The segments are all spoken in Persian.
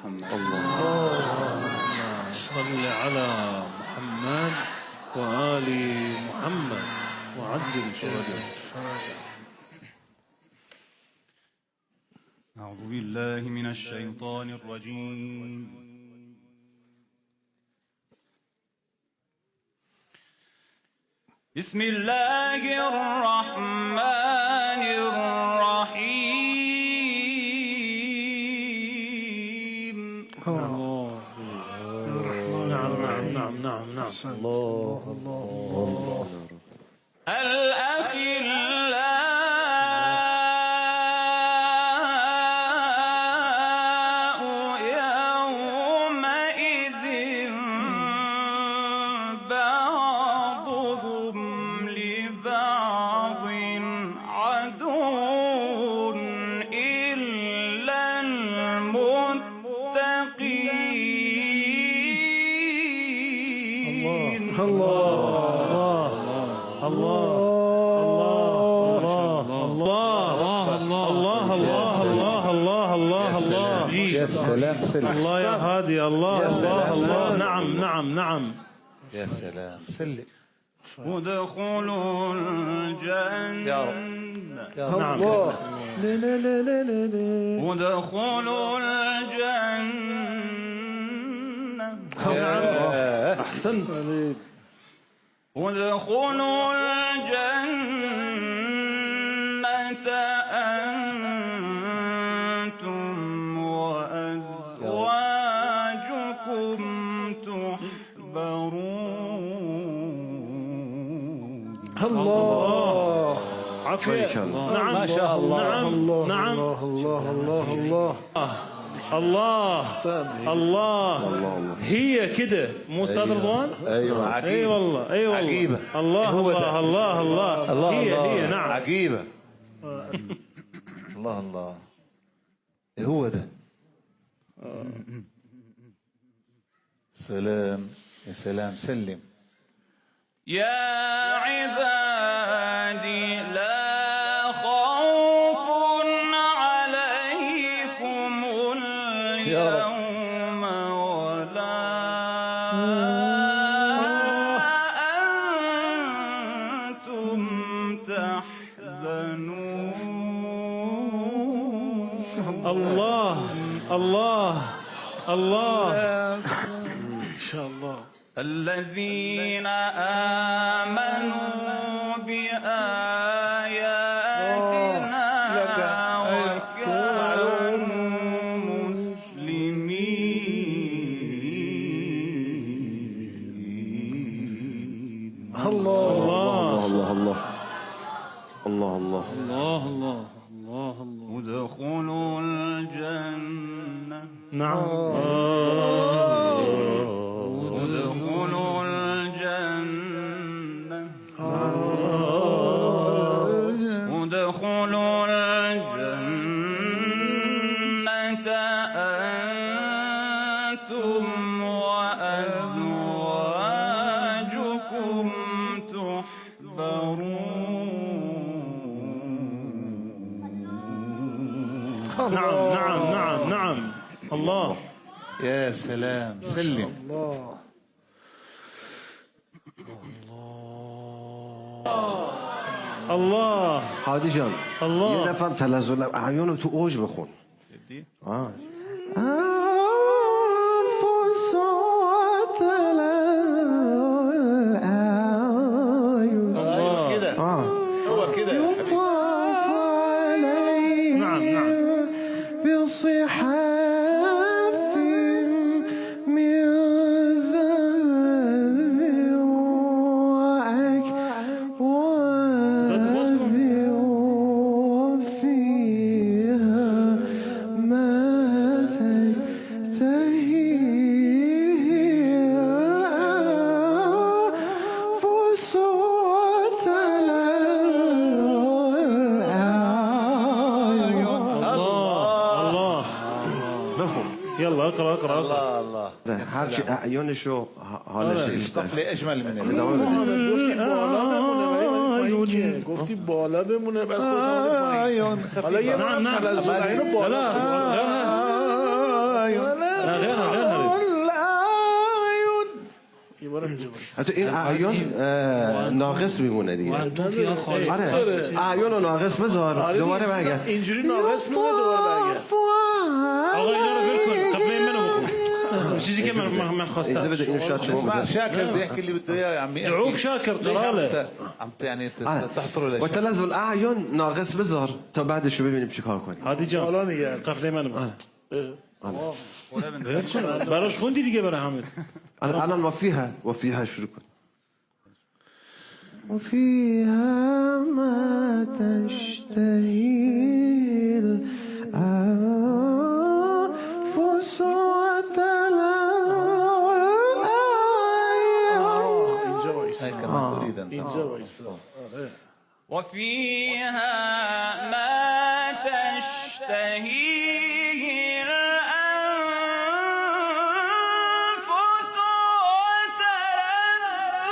محمد. اللهم صل على محمد وآل محمد وعجل فرجه. أعوذ بالله من الشيطان الرجيم. بسم الله الرحمن الرحيم. نعم. الله الأخلاء يومئذ بعضهم لبعض عدو إلا المتقين. يا سلام سلم. الله يا هادي. الله. نعم. يا سلام سلم. ادخلوا الجنة يا رب. نعم. ادخلوا الجنة. أحسنت. ادخلوا الجنة أنتم وأزواجكم تحبرون. الله عافية. نعم ما شاء الله. نعم. الله هي كده مو استاذ رضوان؟ ايوه عجيبه. اي والله عجيبه. الله هي نعم. عجيبه. الله هو ده. سلام يا سلام سلم. يا عبادي لا خوف عليكم اليوم ولا أنتم تحزنون. الله إن شاء الله. الذين آمنوا بآياتنا وكانوا مسلمين. الله. ادخلوا الجنة. نعم. ادخلوا الجنة. ادخلوا الجنة أنتم وأزواجكم تحبرون. نعم. الله. يا سلام سلم. الله هادی جان الله. یه دفعه تلزل اعیانو تو اوج بخون. جدی؟ كده هو كده يا حبيبي. نعم. بصحاف من ذهب وأكواب وفيها ما تشتهي الأنفس يلا اقرا. الله هرچی اعیانشو حالش بیشتر. طفل اجمل من گفتی بالا بمونه بعد خوش حالا یه نعم. تلزق اینو بالا برم اینجا وایس. حتی این اعیان ناقص میمونه دیگه. آره اعیان رو ناقص بذار دوباره برگرد. اینجوری ناقص میمونه دوباره برگرد. آقا اینا رو ول کن قفله منو بخون چیزی که من خواستم اذا بده اینو شات شما اسمع بده. شاكر بده يحكي اللي بده اياه يا عمي. عوف شاكر ليش طلال عم يعني تحصروا ليش؟ وتلازم الاعیان ناقص بذار تا بعدش رو ببینیم چیکار کنیم. هادی جان حالا نگرد. قفله منو بخون خدا بنده. براش خوندی دیگه برای حامد الان وفيها شروع کن. وفيها ما تشتهي الأنفس اینجا وایس. هاي كما تريد انت. اینجا وایس. وفيها ما تشتهيه الأنفس وتلذ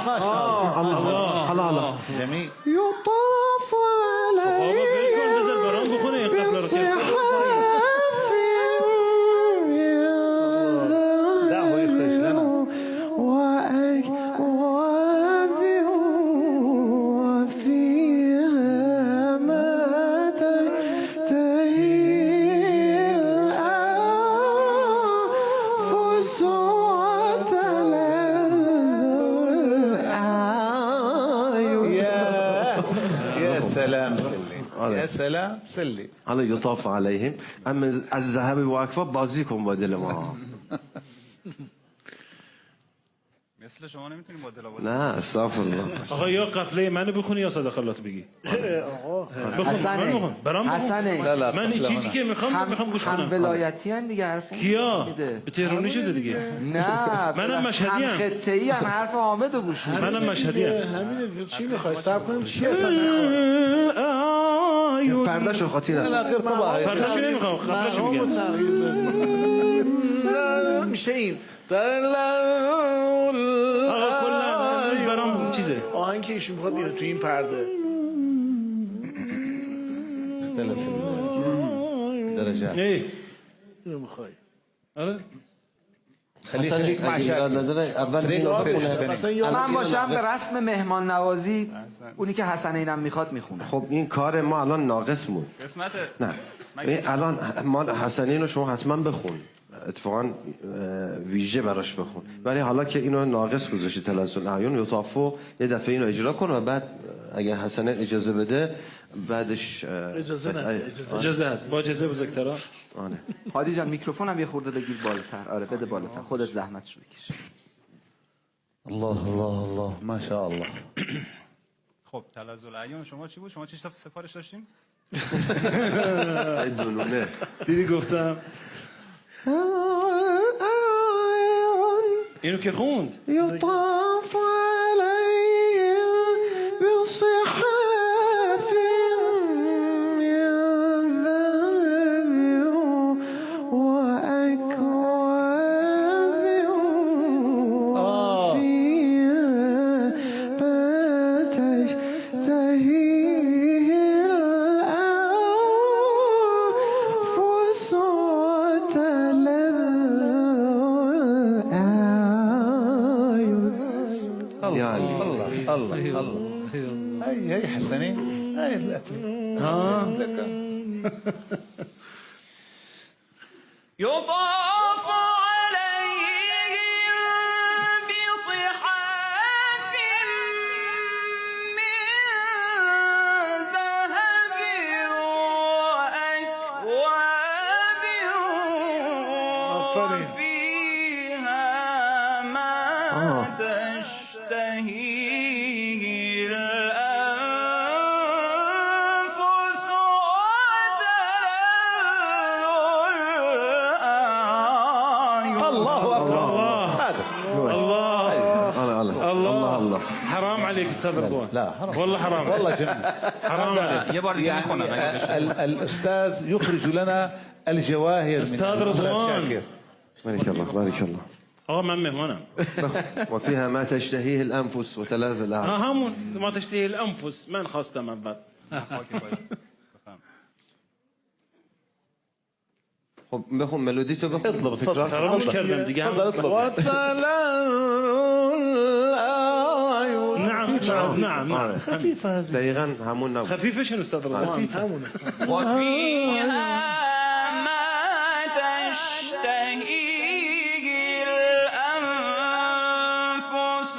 ما شاء الله الله جميل. يطاف بابا ول کن بذار برام بخونه این قفله رو که دعوه يخرج لنا. وفيها ما تشتهي الأنفس وتلذ يا سلام سلي يا سلام سلي. حالا یطاف علیهم اما از ذهب واقفا بازی کن با دل ما. مثل شما نمیتونیم با دل آواز. نه استغفر الله. آقا یا قفله منو بخونی یا صدق الله تو بگی بخون من بخون برام بخون حسنه لا لا من این چیزی که میخوام گوش هم کنم ولایتی هن دیگه حرف کیا میده. به تهرانی شده دیگه نه منم مشهدی هم خطه‌ای هم حرف حامد رو گوش میده. منم مشهدی همینه. چی میخوای صبر کنیم چی اصلا میخوای؟ پردهشو خاطی لا نه. غير طبعا هاي. پردهشو نمیخوام قفلهشو میگم تغییر دادی. میشه این آقا کلا امروز برام چیزه آهنگ که ایشون میخواد بیاره تو این پرده. اختلف الدرجات. ای اینو میخوای. آره خليك مع شاكر. اول خليك مثلا یا من باشم به رسم مهمان نوازی اونی که حسن اینم میخواد میخونه. خب این کار ما الان ناقص بود. قسمت نه این الان ما حسنین رو شما حتما بخون، اتفاقا ویژه براش بخون، ولی حالا که اینو ناقص گذاشتی تلازم اعیان یطافو یه دفعه اینو اجرا کن و بعد اگه حسنین اجازه بده بعدش اجازه نه اجازه هست با اجازه بزرگترا آره. هادی جان میکروفون هم یه خورده بگیر بالاتر. آره بده بالاتر خودت زحمتشو بکش. الله الله الله ما شاء الله. خب تلذذ الاعیان شما چی بود؟ شما چی سفارش داشتین؟ دلونه دیدی گفتم اینو که خوند يطاف عليهم بصحاف من ذهب وأكواب فيها ما تشتهي الأنفس وتلذ يعني الله الله الله. هي حسنين هاي القفله. لك يطاف عليهم بصحاف من ذهب وأكواب وفيها ما تشتهيه الأنفس الله اكبر. هذا الله حرام عليك استاذ رضوان لا حرام. والله حرام والله عليك. جميل. حرام عليك یه بار دیگه میخونم الاستاذ يخرج لنا الجواهر من أستاذ الأستاذ رضوان. شاكر. بارك الله بارك الله. آقا من مهمانم وفيها ما تشتهيه الأنفس وتلذ الأعين. همون ما تشتهي الانفس من خواستم اول خاکی باش. بفهم. خب بخون ملودی تو بخون. اطلب تفضل فراموش کردم دیگه. تفضل اطلب. نعم نعم نعم. خفيفة هذه. دقیقا همون نبود. خفيفة شنو استاذ رضوان؟ همونه. وفيها ما تشتهيه الأنفس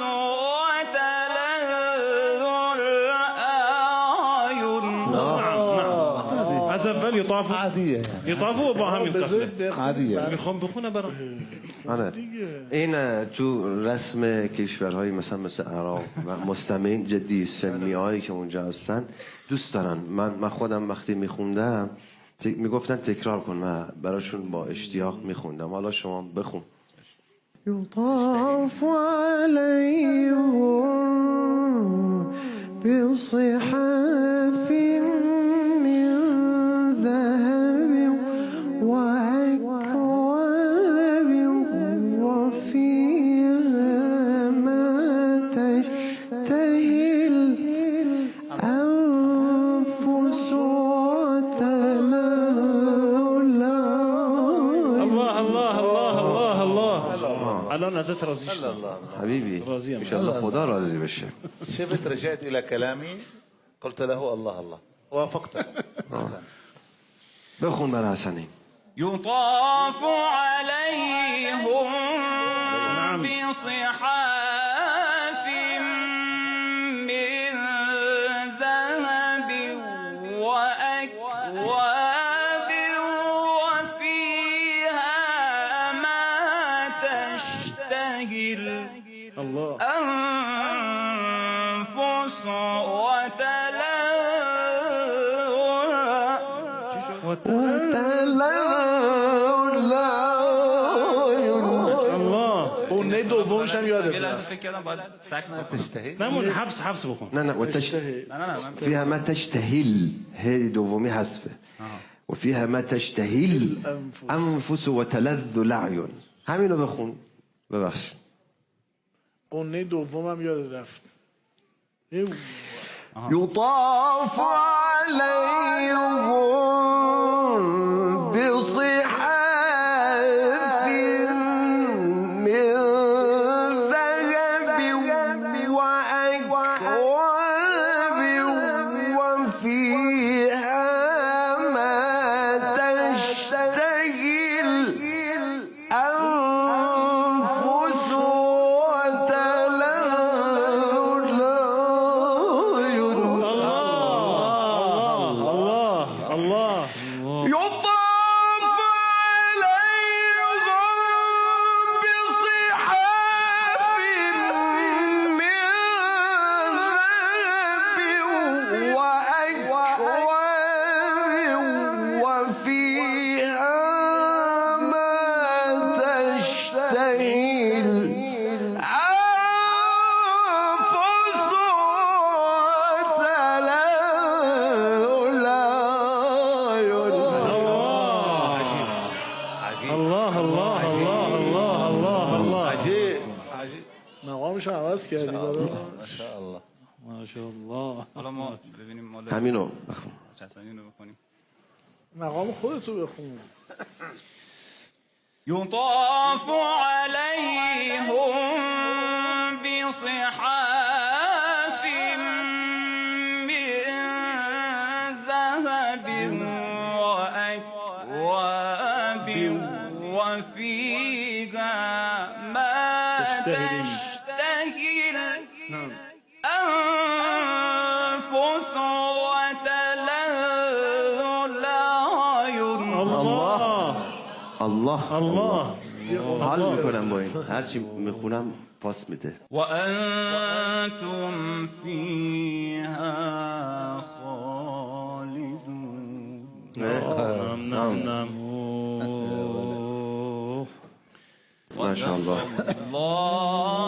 وتلذ الأعين. نعم. از اول يطافوا عادية يعني. يطافوا با همین قبله. عادية. میخوام بخونه برام. آره. این تو رسم کشورهای مثل عراق و مستمعین جدی سنی هایی که اونجا هستن دوست دارن. من خودم وقتی میخوندم میگفتن تکرار کن و براشون با اشتیاق میخوندم. حالا شما بخون. یطاف علیهم بصحاف من ذهب وأكواب وفيها ما تشتهي الأنفس الله الله الله الله الله. الان ازت راضی شدم حبيبي راضي ان شاء الله خدا راضي بشه. شفت رجعت إلى كلامي قلت له الله الله وافقت. بخون برای حسنی. يطاف عليهم بصحاف من ذهب وأكواب وفيها ما تشتهي الله. الأنفس الله. اون دومش هم یادم یه لحظه فکر کردم باید سکت بکنم. تشتهي. نمون حبس بخون. نه نه من فيها ما تشتهي هي دومي حذفه وفيها ما تشتهي الأنفس وتلذ الأعين. همینو بخون. ببخش. قونه دومم یاد رفت. يطاف عليهم بصحاف من ذهب وأكواب وفيها ما تشتهي الأنفس وتلذ الأعين. الله. يطاف عليهم بصحاف من ذهب وأكواب وفيها ما تشتهي الأنفس وتلذ الأعين. الله الله الله الله الله الله. عجيب عجيب. مقامش رو عوض کردی برای ما شاء الله. ما شاء الله. حالا ما ببینیم مال همینو حسنی رو بکنیم. مقام خودتو بخون. يطاف عليهم بصحاف من ذهب وأكواب وفيها ما تشتهي الأنفس وتلذ الأعين. الله الله. حال میکنم با این هرچی میخونم پاس میده. وأنتم فيها خالدون. نعم نعم. ما شاء الله. الله